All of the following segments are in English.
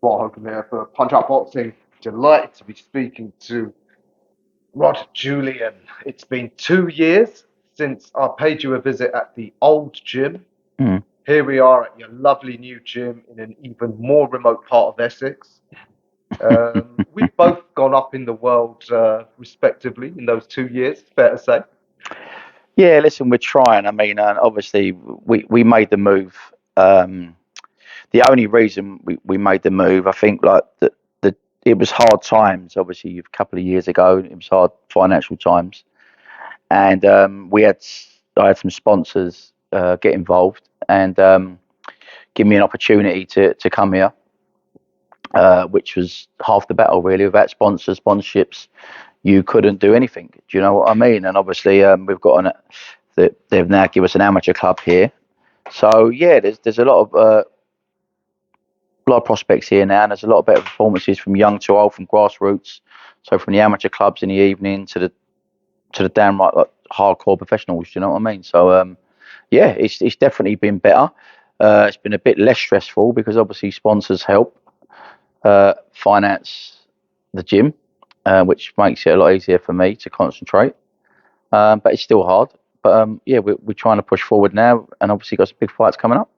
Spot Hogan here for Punch Out Boxing. Delighted to be speaking to Rod Julian. It's been 2 years since I paid you a visit at the old gym. Mm. Here we are at your lovely new gym in an even more remote part of Essex. We've both gone up in the world respectively in those 2 years, fair to say. Yeah, listen, we're trying. I mean, obviously, we made the move. The only reason we made the move, I think, like it was hard times. Obviously, a couple of years ago, it was hard financial times, and I had some sponsors get involved and give me an opportunity to come here, which was half the battle really. Without sponsorships, you couldn't do anything. Do you know what I mean? And obviously, we've got they've now given us an amateur club here. So yeah, there's a lot of prospects here now, and there's a lot of better performances from young to old, from grassroots. So from the amateur clubs in the evening to the downright like hardcore professionals. You know what I mean? So yeah, it's definitely been better. It's been a bit less stressful because obviously sponsors help finance the gym, which makes it a lot easier for me to concentrate. But it's still hard. But yeah, we're trying to push forward now, and obviously got some big fights coming up.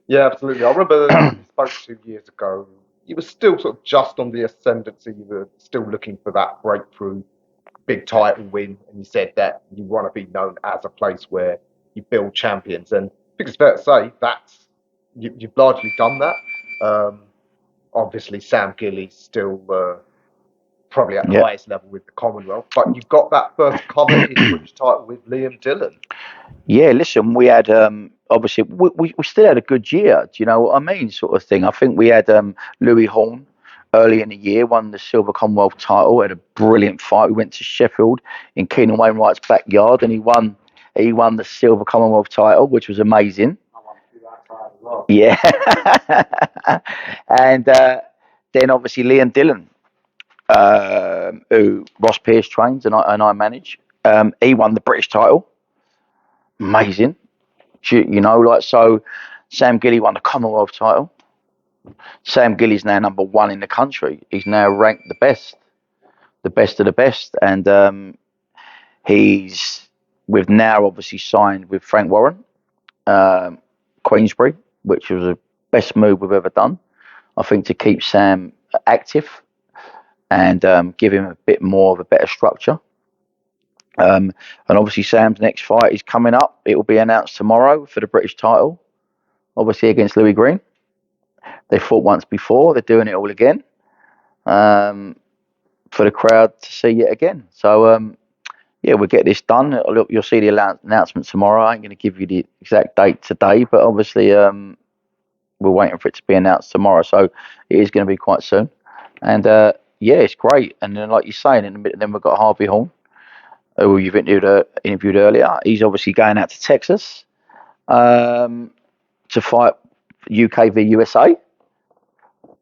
Yeah, absolutely. I remember when we spoke 2 years ago, you were still sort of just on the ascendancy. You were still looking for that breakthrough big title win, and you said that you want to be known as a place where you build champions. And I think it's fair to say you've largely done that. Um, Obviously, Sam Gilley's still probably at the Yeah. highest level with the Commonwealth, but you've got that first coveted British title with Liam Dillon. Yeah, listen, we had obviously we still had a good year. Do you know what I mean? Sort of thing. I think we had Louis Horn early in the year, won the silver Commonwealth title, had a brilliant fight. We went to Sheffield in Keenan Wainwright's backyard, and he won the silver Commonwealth title, which was amazing. Yeah, and then obviously Liam Dillon, who Ross Pearce trains and I manage. He won the British title. Amazing. Like so. Sam Gilley won the Commonwealth title. Sam Gilley's now number one in the country. He's now ranked the best of the best, and we've now obviously signed with Frank Warren, Queensberry, which was the best move we've ever done. I think to keep Sam active and give him a bit more of a better structure. And obviously Sam's next fight is coming up. It will be announced tomorrow for the British title, obviously against Louis Green. They fought once before. They're doing it all again for the crowd to see yet again. So yeah, we'll get this done. You'll see the announcement tomorrow. I ain't going to give you the exact date today, but obviously we're waiting for it to be announced tomorrow. So it is going to be quite soon. And yeah, it's great. And then, like you're saying, in a minute, then we've got Harvey Horn, who you've interviewed earlier. He's obviously going out to Texas to fight UK v USA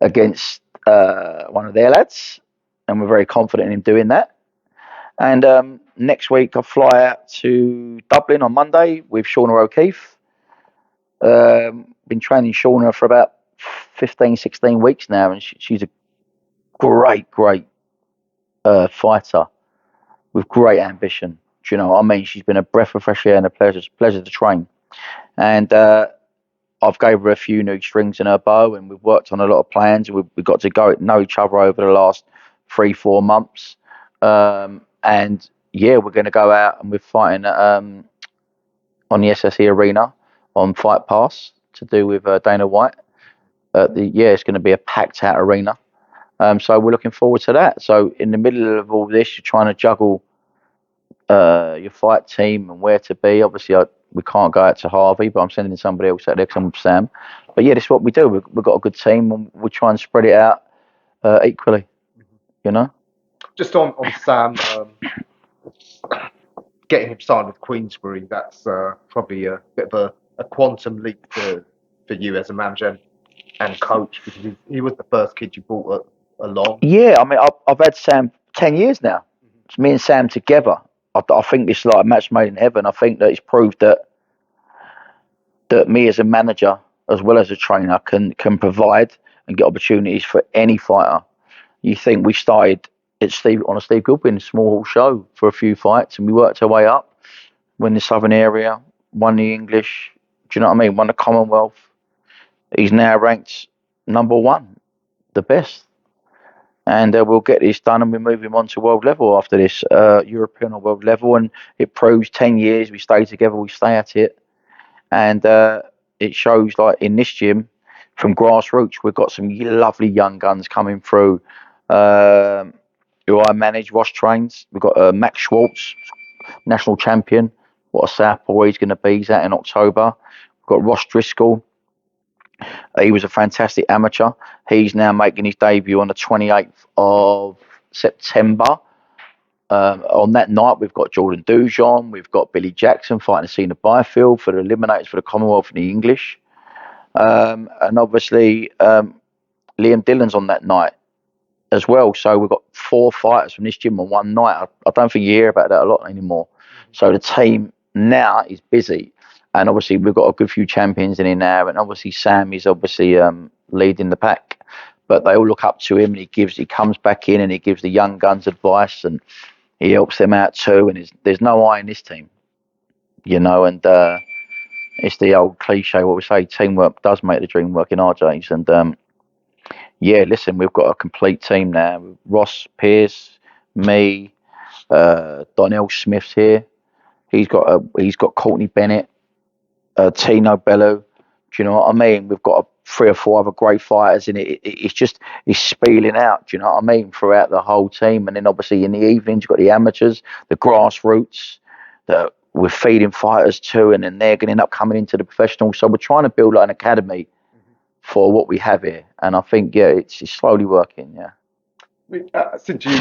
against one of their lads, and we're very confident in him doing that. And next week I fly out to Dublin on Monday with Shauna O'Keefe. Been training Shauna for about 15, 16 weeks now, and she's a great fighter with great ambition. Do you know what I mean? She's been a breath of fresh air and a pleasure to train. And I've gave her a few new strings in her bow, and we've worked on a lot of plans. We've got to know each other over the last 3-4 months. And yeah, we're going to go out and we're fighting on the SSE Arena on Fight Pass to do with Dana White. It's going to be a packed out arena. So we're looking forward to that. So in the middle of all this, you're trying to juggle your fight team and where to be. Obviously, we can't go out to Harvey, but I'm sending somebody else out there because I'm with Sam. But yeah, this is what we do. We've got a good team, and we try and spread it out equally. You know. Just on Sam, getting him signed with Queensberry, that's probably a bit of a quantum leap for you as a manager and coach, because he was the first kid you brought along. Yeah, I mean, I've had Sam 10 years now. It's me and Sam together. I think this is like a match made in heaven. I think that it's proved that me as a manager as well as a trainer can provide and get opportunities for any fighter. You think we started on a Steve Goodwin small hall show for a few fights, and we worked our way up. Won the Southern area, won the English. Do you know what I mean? Won the Commonwealth. He's now ranked #1, the best. And we'll get this done, and we move him on to world level after this, European or world level, and it proves 10 years we stay together, we stay at it, and it shows like in this gym from grassroots we've got some lovely young guns coming through. Who I manage, Ross trains. We've got Max Schwartz, national champion. What a southpaw he's going to be. He's out in October. We've got Ross Driscoll. He was a fantastic amateur. He's now making his debut on the 28th of September. On that night, we've got Jordan Dujon, we've got Billy Jackson fighting Cena Byfield for the eliminators for the Commonwealth and the English. And obviously, Liam Dillon's on that night as well. So we've got 4 fighters from this gym on one night. I don't think you hear about that a lot anymore. So the team now is busy. And obviously, we've got a good few champions in here now. And obviously, Sam is obviously leading the pack. But they all look up to him, and he comes back in and he gives the young guns advice, and he helps them out too. And there's no I in this team, you know. And it's the old cliche what we say: teamwork does make the dream work in RJs. And yeah, listen, we've got a complete team now. Ross Pierce, me, Donnell Smith's here. He's got Courtney Bennett. Tino Bello, do you know what I mean? We've got 3 or 4 other great fighters, and it's spieling out, do you know what I mean, throughout the whole team. And then obviously in the evenings, you've got the amateurs, the grassroots, that we're feeding fighters to, and then they're going to end up coming into the professionals. So we're trying to build like an academy for what we have here. And I think, yeah, it's slowly working, yeah. Since you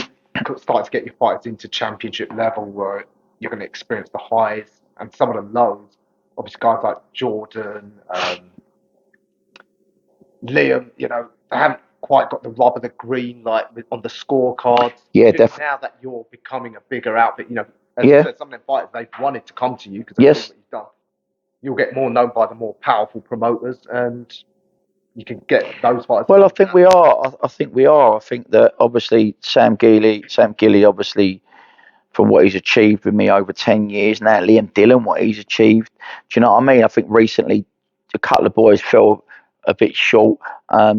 started to get your fighters into championship level, where you're going to experience the highs and some of the lows, obviously guys like Jordan, Liam, you know, they haven't quite got the rub of the green like on the scorecards. Yeah, definitely. Now that you're becoming a bigger outfit, you know, as Yeah. you said, some of them fighters, they've wanted to come to you because they've Yes. seen what you've done. You'll get more known by the more powerful promoters, and you can get those fighters. Well, I think we are. I think we are. I think that obviously Sam Gilley, obviously, from what he's achieved with me over 10 years now, Liam Dillon, what he's achieved. Do you know what I mean? I think recently a couple of boys fell a bit short.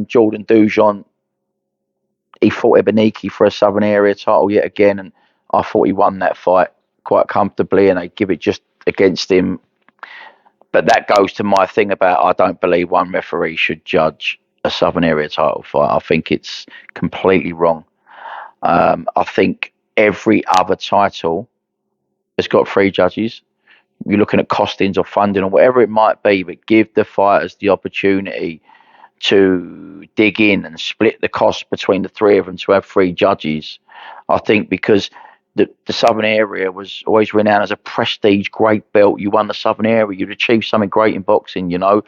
Jordan Dujon, he fought Ebeniki for a Southern Area title yet again, and I thought he won that fight quite comfortably, and they give it just against him. But that goes to my thing about I don't believe one referee should judge a Southern Area title fight. I think it's completely wrong. I think every other title has got 3 judges. You're looking at costings or funding or whatever it might be, but give the fighters the opportunity to dig in and split the cost between the 3 of them to have 3 judges. I think because the Southern Area was always renowned as a prestige, great belt. You won the Southern Area, you'd achieved something great in boxing, you know.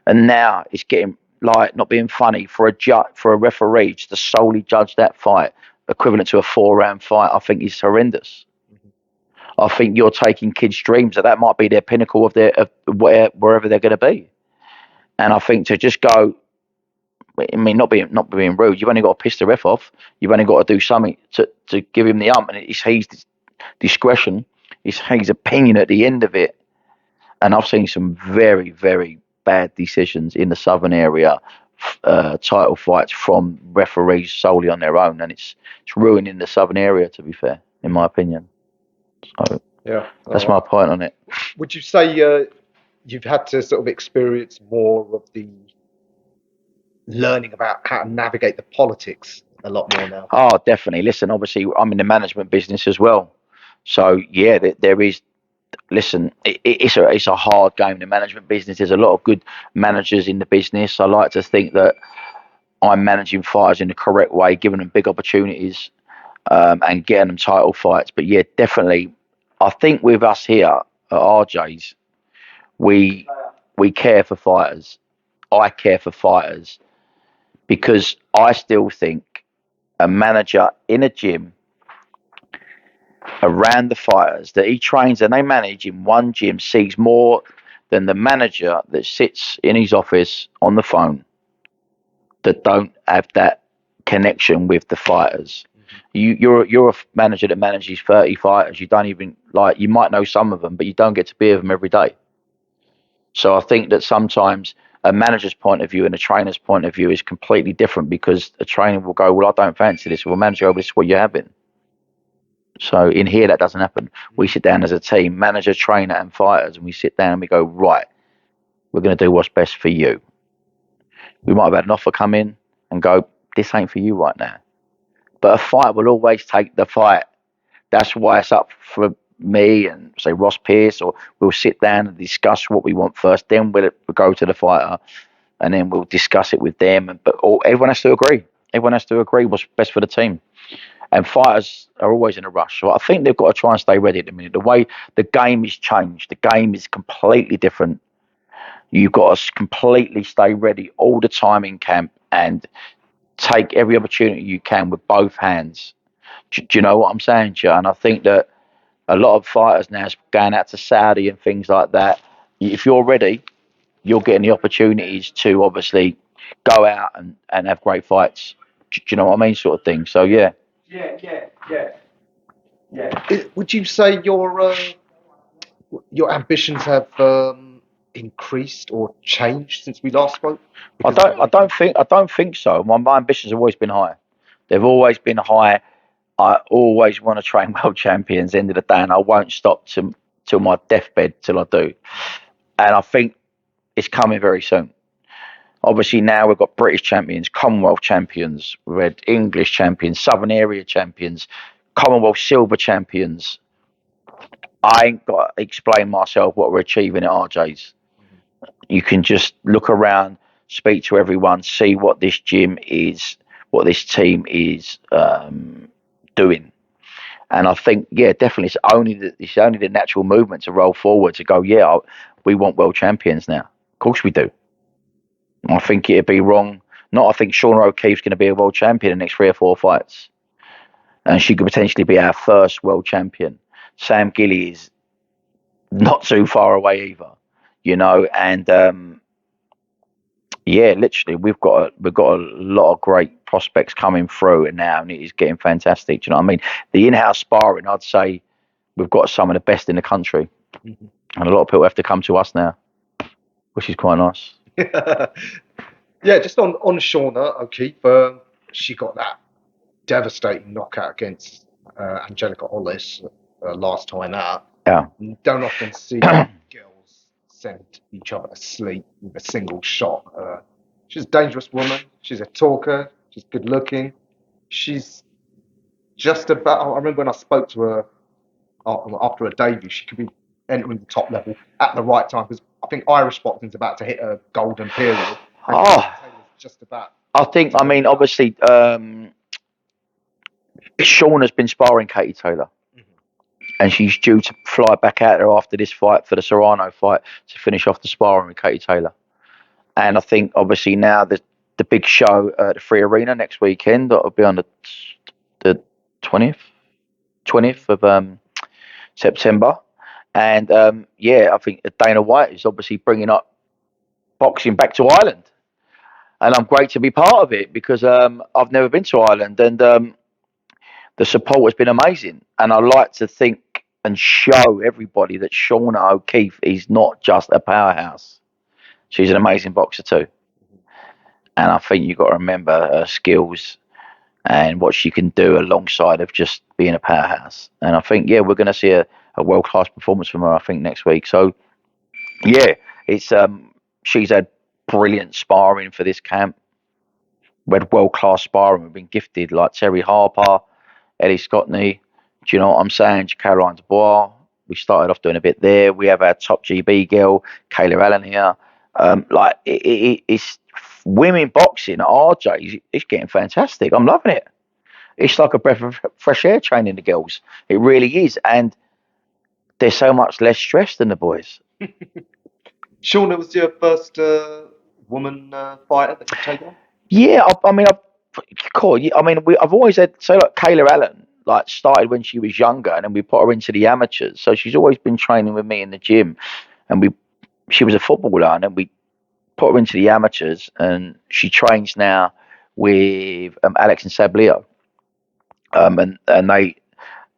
And now it's getting, like, not being funny, for a referee just to solely judge that fight, equivalent to a 4-round fight, I think is horrendous. I think you're taking kids' dreams, that might be their pinnacle of wherever they're going to be. And I think to just go, I mean, not being rude, you've only got to piss the ref off. You've only got to do something to give him the ump, and it's his discretion, it's his opinion at the end of it. And I've seen some very, very bad decisions in the Southern Area title fights from referees solely on their own, and it's ruining the Southern Area, to be fair, in my opinion. So yeah, that's my point on it. Would you say you've had to sort of experience more of the learning about how to navigate the politics a lot more now? Oh, definitely. Listen, obviously, I'm in the management business as well. So, yeah, there is. Listen, it's a hard game, the management business. There's a lot of good managers in the business. I like to think that I'm managing fighters in the correct way, giving them big opportunities and getting them title fights. But, yeah, definitely, I think with us here at RJ's, we care for fighters. I care for fighters because I still think a manager in a gym around the fighters that he trains and they manage in one gym sees more than the manager that sits in his office on the phone. that don't have that connection with the fighters. You're a manager that manages 30 fighters. You don't even like, you might know some of them, but you don't get to be with them every day. So I think that sometimes a manager's point of view and a trainer's point of view is completely different, because a trainer will go, well, I don't fancy this. Well, manager, this is what you're having. So in here, that doesn't happen. We sit down as a team, manager, trainer, and fighters, and we sit down and we go, right, we're going to do what's best for you. We might have had an offer come in and go, this ain't for you right now. But a fight will always take the fight. That's why it's up for me and say Ross Pierce, or we'll sit down and discuss what we want first. Then we'll go to the fighter, and then we'll discuss it with them. But everyone has to agree. Everyone has to agree what's best for the team. And fighters are always in a rush. So I think they've got to try and stay ready at the minute. The way the game has changed, the game is completely different. You've got to completely stay ready all the time in camp and take every opportunity you can with both hands. Do you know what I'm saying, Joe? And I think that a lot of fighters now is going out to Saudi and things like that. If you're ready, you're getting the opportunities to obviously go out and have great fights. Do you know what I mean, sort of thing? So yeah. Would you say your ambitions have increased or changed since we last spoke? I don't think so. My ambitions have always been high. They've always been high. I always want to train world champions. End of the day, and I won't stop till my deathbed till I do. And I think it's coming very soon. Obviously now we've got British champions, Commonwealth champions, we've had English champions, Southern Area champions, Commonwealth silver champions. I ain't got to explain myself what we're achieving at RJ's. You can just look around, speak to everyone, see what this gym is, what this team is doing. And I think, yeah, definitely, it's only the natural movement to roll forward to go, yeah, we want world champions now. Of course we do. I think it'd be wrong. I think Shauna O'Keefe's going to be a world champion in the next 3 or 4 fights, and she could potentially be our first world champion. Sam Gilley is not too far away either, and yeah, literally, we've got a lot of great prospects coming through, and now, and it is getting fantastic. Do you know what I mean? The in-house sparring, I'd say, we've got some of the best in the country, and a lot of people have to come to us now, which is quite nice. Yeah, just on Shauna O'Keefe, she got that devastating knockout against Angelica Hollis last time out. Yeah. You don't often see girls send each other to sleep with a single shot. She's a dangerous woman. She's a talker. She's good looking. She's just about. I remember when I spoke to her after her debut, she could be entering the top level at the right time, because I think Irish boxing's about to hit a golden period. Just about. I mean, obviously, Shauna's been sparring Katie Taylor, and she's due to fly back out there after this fight for the Serrano fight to finish off the sparring with Katie Taylor. And I think, obviously, now the big show at the Free Arena next weekend, that'll be on the 20th of September. And yeah, I think Dana White is obviously bringing up boxing back to Ireland, and I'm great to be part of it, because I've never been to Ireland, and the support has been amazing. And I like to think and show everybody that Shauna O'Keefe is not just a powerhouse. She's an amazing boxer too. And I think you've got to remember her skills and what she can do alongside of just being a powerhouse. And I think, yeah, we're going to see a world-class performance from her, I think, next week. So, yeah, it's she's had brilliant sparring for this camp. We had world-class sparring. We've been gifted like Terry Harper, Eddie Scottney. Do you know what I'm saying? Caroline Dubois. We started off doing a bit there. We have our top GB girl, Kayla Allen here. It's women boxing at RJ. It's getting fantastic. I'm loving it. It's like a breath of fresh air training the girls. It really is. And they're so much less stressed than the boys. Shauna was your first woman fighter that you've taken on? Yeah, I mean, cool. Yeah, I mean, I've always had, so like Kayla Allen, like started when she was younger, and then we put her into the amateurs. So she's always been training with me in the gym, and she was a footballer, and then we put her into the amateurs, and she trains now with Alex and Sablio. And they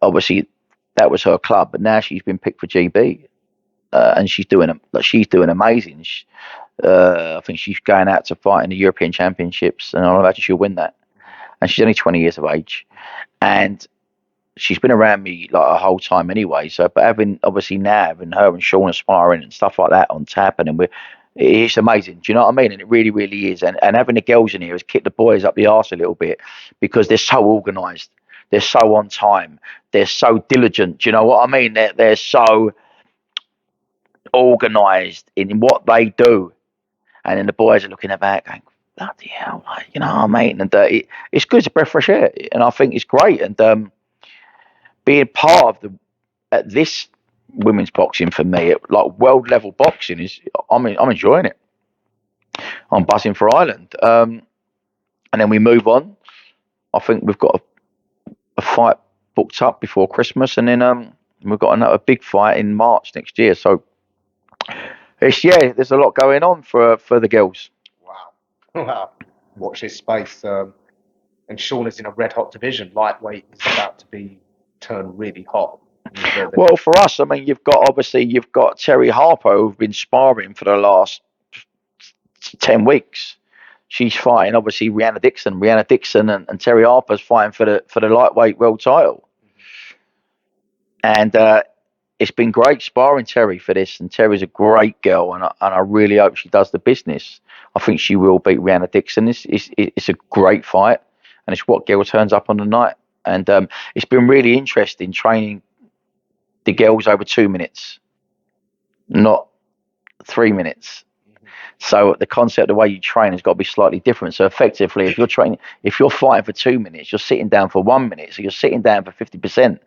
obviously that was her club, but now she's been picked for GB, and she's doing amazing. I think she's going out to fight in the European Championships, and I imagine she'll win that. And she's only 20 years of age, and she's been around me like a whole time anyway. So, but having obviously now having her and Sean aspiring and stuff like that on tap, and it's amazing. Do you know what I mean? And it really, really is. And having the girls in here has kicked the boys up the arse a little bit because they're so organised, they're so on time, they're so diligent. Do you know what I mean? They're so organised in what they do, and then the boys are looking about going, bloody hell, like, you know what I mean? And it's good, it's a breath of fresh air, and I think it's great. And being part of this women's boxing for me, like world level boxing, I'm enjoying it. I'm buzzing for Ireland. And then we move on. I think we've got a fight booked up before Christmas, and then we've got another big fight in March next year. So there's a lot going on for the girls. Wow. Wow. Watch this space. And Shauna's in a red hot division. Lightweight is about to be turned really hot. Well, for us, I mean, you've got Terry Harper, who've been sparring for the last 10 weeks. She's fighting obviously Rihanna Dixon. Rihanna Dixon and Terry Harper's fighting for the lightweight world title. And it's been great sparring Terry for this. And Terry's a great girl, and I really hope she does the business. I think she will beat Rihanna Dixon. It's a great fight, and it's what girl turns up on the night. And it's been really interesting training the girls over 2 minutes, not 3 minutes. So the concept, the way you train, has got to be slightly different. So effectively, if you're fighting for 2 minutes, you're sitting down for 1 minute. So you're sitting down for 50%.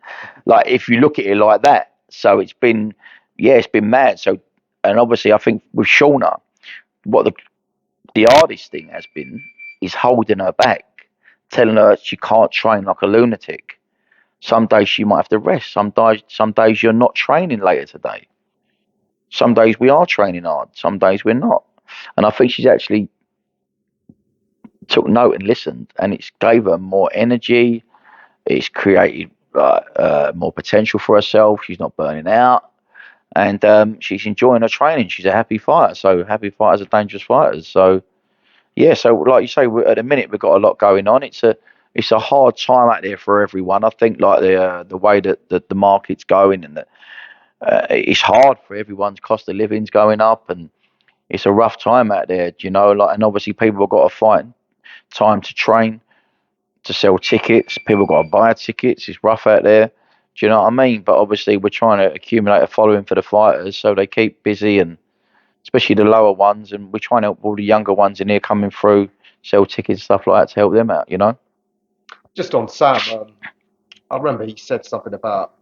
Like if you look at it like that. So it's been mad. So, and obviously, I think with Shauna, what the hardest thing has been is holding her back, telling her she can't train like a lunatic. Some days she might have to rest. Some days you're not training later today. Some days we are training hard. Some days we're not. And I think she's actually took note and listened, and it's gave her more energy. It's created more potential for herself. She's not burning out, and she's enjoying her training. She's a happy fighter. So happy fighters are dangerous fighters. So yeah. So like you say, at the minute we've got a lot going on. It's a hard time out there for everyone. I think like the way that the market's going, and that it's hard for everyone's cost of living's going up, and it's a rough time out there, you know. Like, and obviously people have got to find time to train, to sell tickets. People got to buy tickets. It's rough out there. Do you know what I mean? But obviously we're trying to accumulate a following for the fighters so they keep busy, and especially the lower ones. And we're trying to help all the younger ones in here coming through, sell tickets, stuff like that, to help them out, you know. Just on Sam, I remember he said something about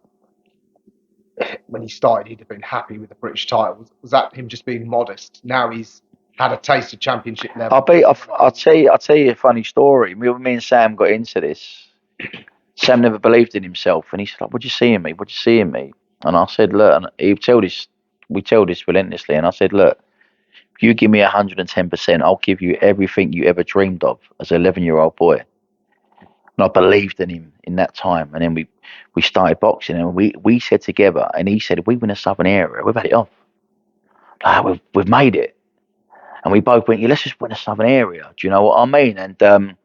when he started, he'd have been happy with the British title. Was that him just being modest? Now he's had a taste of championship level. I'll tell you a funny story. Me and Sam got into this. Sam never believed in himself, and he said, like, "What do you see in me? What do you see in me?" And I said, "Look," and we tell this relentlessly. And I said, "Look, if you give me 110%, I'll give you everything you ever dreamed of as an 11-year-old boy." And I believed in him in that time. And then we started boxing, and we said together, and he said, "If we win a Southern area, we've had it off. Like, we've made it." And we both went, "Yeah, let's just win a Southern area." Do you know what I mean? And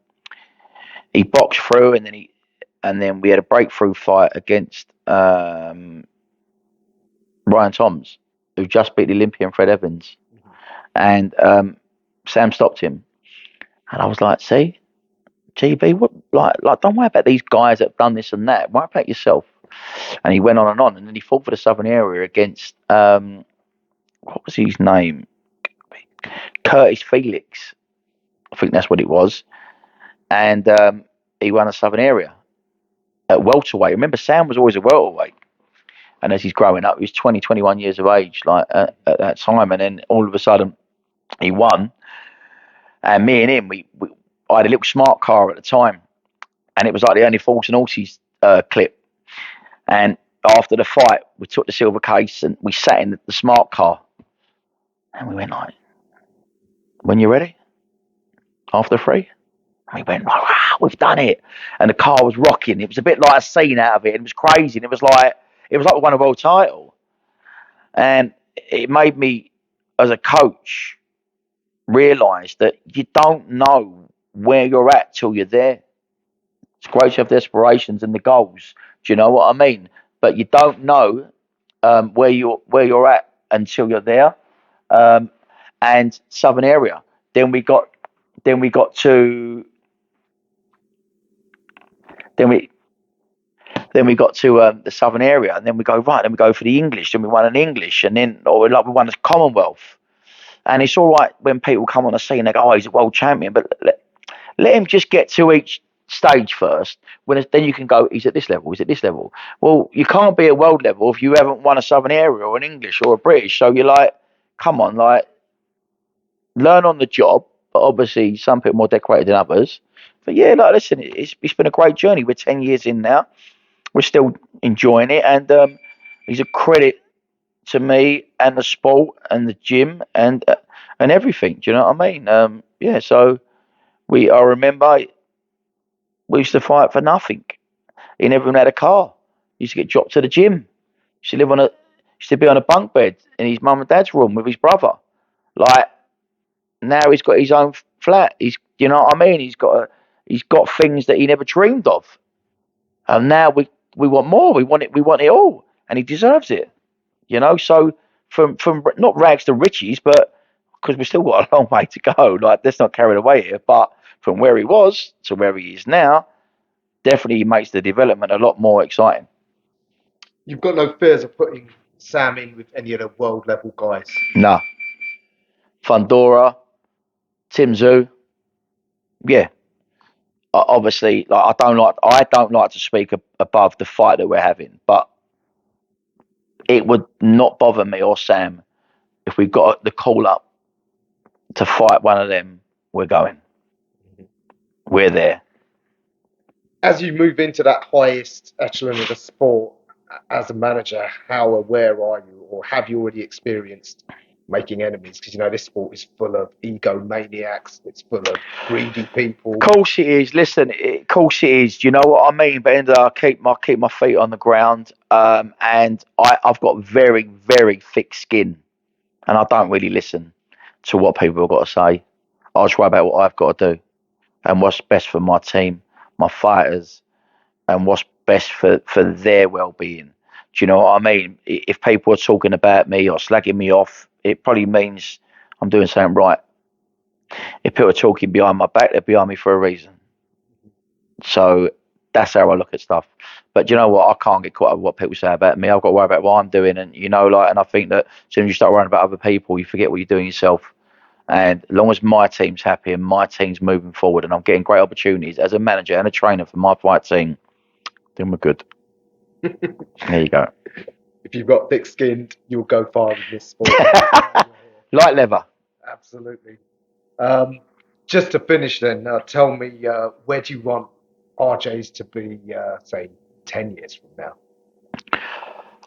he boxed through, and then we had a breakthrough fight against Ryan Toms, who just beat the Olympian Fred Evans. And Sam stopped him, and I was like, "See, GB, what, like, don't worry about these guys that have done this and that. Worry about yourself." And he went on, and then he fought for the Southern area against what was his name? Curtis Felix, I think that's what it was. And he won a Southern area at welterweight. Remember, Sam was always a welterweight, and as he's growing up, he was 20, 21 years of age, like at that time, and then all of a sudden he won. And me and him, I had a little smart car at the time, and it was like the only Force and Horses clip. And after the fight, we took the silver case and we sat in the smart car, and we went like, when you're ready, after three. And we went, wow, we've done it. And the car was rocking. It was a bit like a scene out of it. It was crazy. And it was like we won a world title. And it made me, as a coach, realise that you don't know where you're at till you're there. It's great to have the aspirations and the goals. Do you know what I mean? But you don't know where you're at until you're there. Um, and Southern area. Then we got then we got to then we then we got to the Southern area, and then we go right. Then we go for the English. Then we won an English, and then or like we won the Commonwealth. And it's all right when people come on the scene. They go, "Oh, he's a world champion," but let him just get to each stage first. Then you can go, he's at this level, he's at this level. Well, you can't be at world level if you haven't won a Southern area or an English or a British. So you're like, come on, like learn on the job. But obviously, some people are more decorated than others. But yeah, like listen, it's been a great journey. We're 10 years in now. We're still enjoying it, and he's a credit to me and the sport and the gym and everything. Do you know what I mean? Yeah. So I remember we used to fight for nothing. He never even had a car. He used to get dropped to the gym. He used to live on a used to be on a bunk bed in his mum and dad's room with his brother. Like now he's got his own flat. You know what I mean? He's got things that he never dreamed of. And now we want more. We want it all. And he deserves it. You know, so from not rags to riches, but because we've still got a long way to go. Like let's not carry it away here. But from where he was to where he is now, definitely makes the development a lot more exciting. You've got no fears of putting Sam in with any of the world level guys. Nah, Fundora, Tim Zoo, yeah. Obviously, like I don't like to speak above the fight that we're having, but it would not bother me or Sam if we got the call up to fight one of them. We're going. We're there. As you move into that highest echelon of the sport as a manager, how aware are you, or have you already experienced making enemies? Because you know this sport is full of egomaniacs, it's full of greedy people. Of course it is. Listen, of course it is. Do you know what I mean? But in the end, I keep my feet on the ground, and I've got very very thick skin, and I don't really listen to what people have got to say. I just worry about what I've got to do and what's best for my team, my fighters, and what's best for their well-being. Do you know what I mean? If people are talking about me or slagging me off, it probably means I'm doing something right. If people are talking behind my back, they're behind me for a reason. So that's how I look at stuff. But you know what? I can't get caught up with what people say about me. I've got to worry about what I'm doing, and and I think that as soon as you start worrying about other people, you forget what you're doing yourself. And as long as my team's happy and my team's moving forward, and I'm getting great opportunities as a manager and a trainer for my fight team, then we're good. There you go. If you've got thick skinned, you'll go far in this sport. Light leather. Absolutely. Um, just to finish, then, tell me where do you want RJ's to be, say, 10 years from now?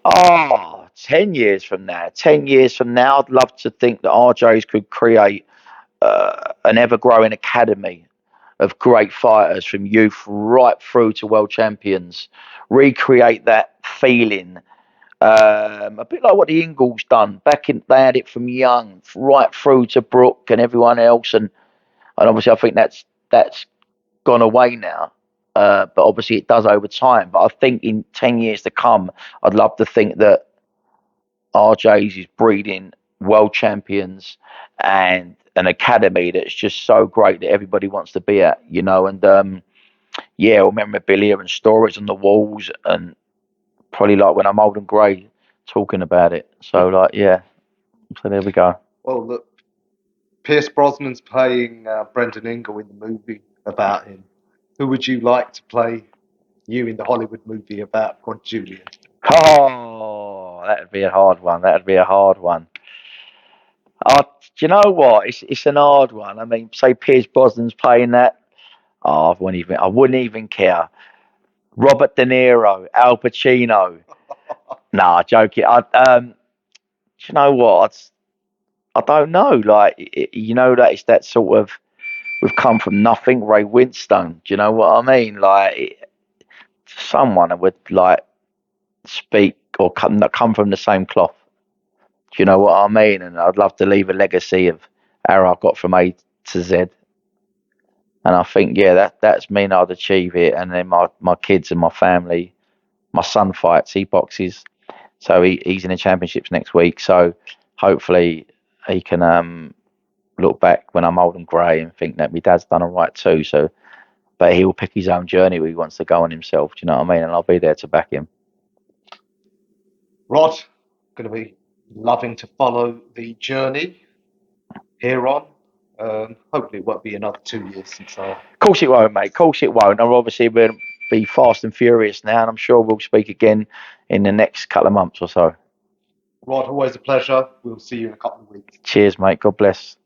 Oh, 10 years from now. 10 years from now, I'd love to think that RJ's could create an ever growing academy of great fighters from youth right through to world champions. Recreate that feeling. A bit like what the Ingles done back in. They had it from young right through to Brooke and everyone else, and obviously I think that's gone away now. But obviously it does over time. But I think in 10 years to come, I'd love to think that RJ's is breeding world champions and an academy that's just so great that everybody wants to be at, and yeah, all memorabilia and stories on the walls, and probably like when I'm old and grey talking about it. So like, yeah, so there we go. Well, look, Pierce Brosnan's playing Brendan Ingle in the movie about him. Who would you like to play you in the Hollywood movie about Julian? Oh, that'd be a hard one. That'd be a hard one. Do you know what? It's an hard one. I mean, say Pierce Brosnan's playing that. Oh, I wouldn't even care. Robert De Niro, Al Pacino. Nah, joking. Do you know what? I don't know. Like, you know, that it's that sort of, we've come from nothing, Ray Winstone. Do you know what I mean? Like, someone would like speak or come from the same cloth. Do you know what I mean? And I'd love to leave a legacy of how I got from A to Z. And I think, yeah, that's mean I'd achieve it. And then my kids and my family, my son fights, he boxes, so he's in the championships next week. So hopefully he can look back when I'm old and grey and think that my dad's done all right too. So, but he'll pick his own journey where he wants to go on himself. Do you know what I mean? And I'll be there to back him. Rod, going to be loving to follow the journey here on. Hopefully, it won't be another 2 years since our. Of course it won't, mate. Of course it won't. And obviously we'll be fast and furious now, and I'm sure we'll speak again in the next couple of months or so. Rod, always a pleasure. We'll see you in a couple of weeks. Cheers, mate. God bless.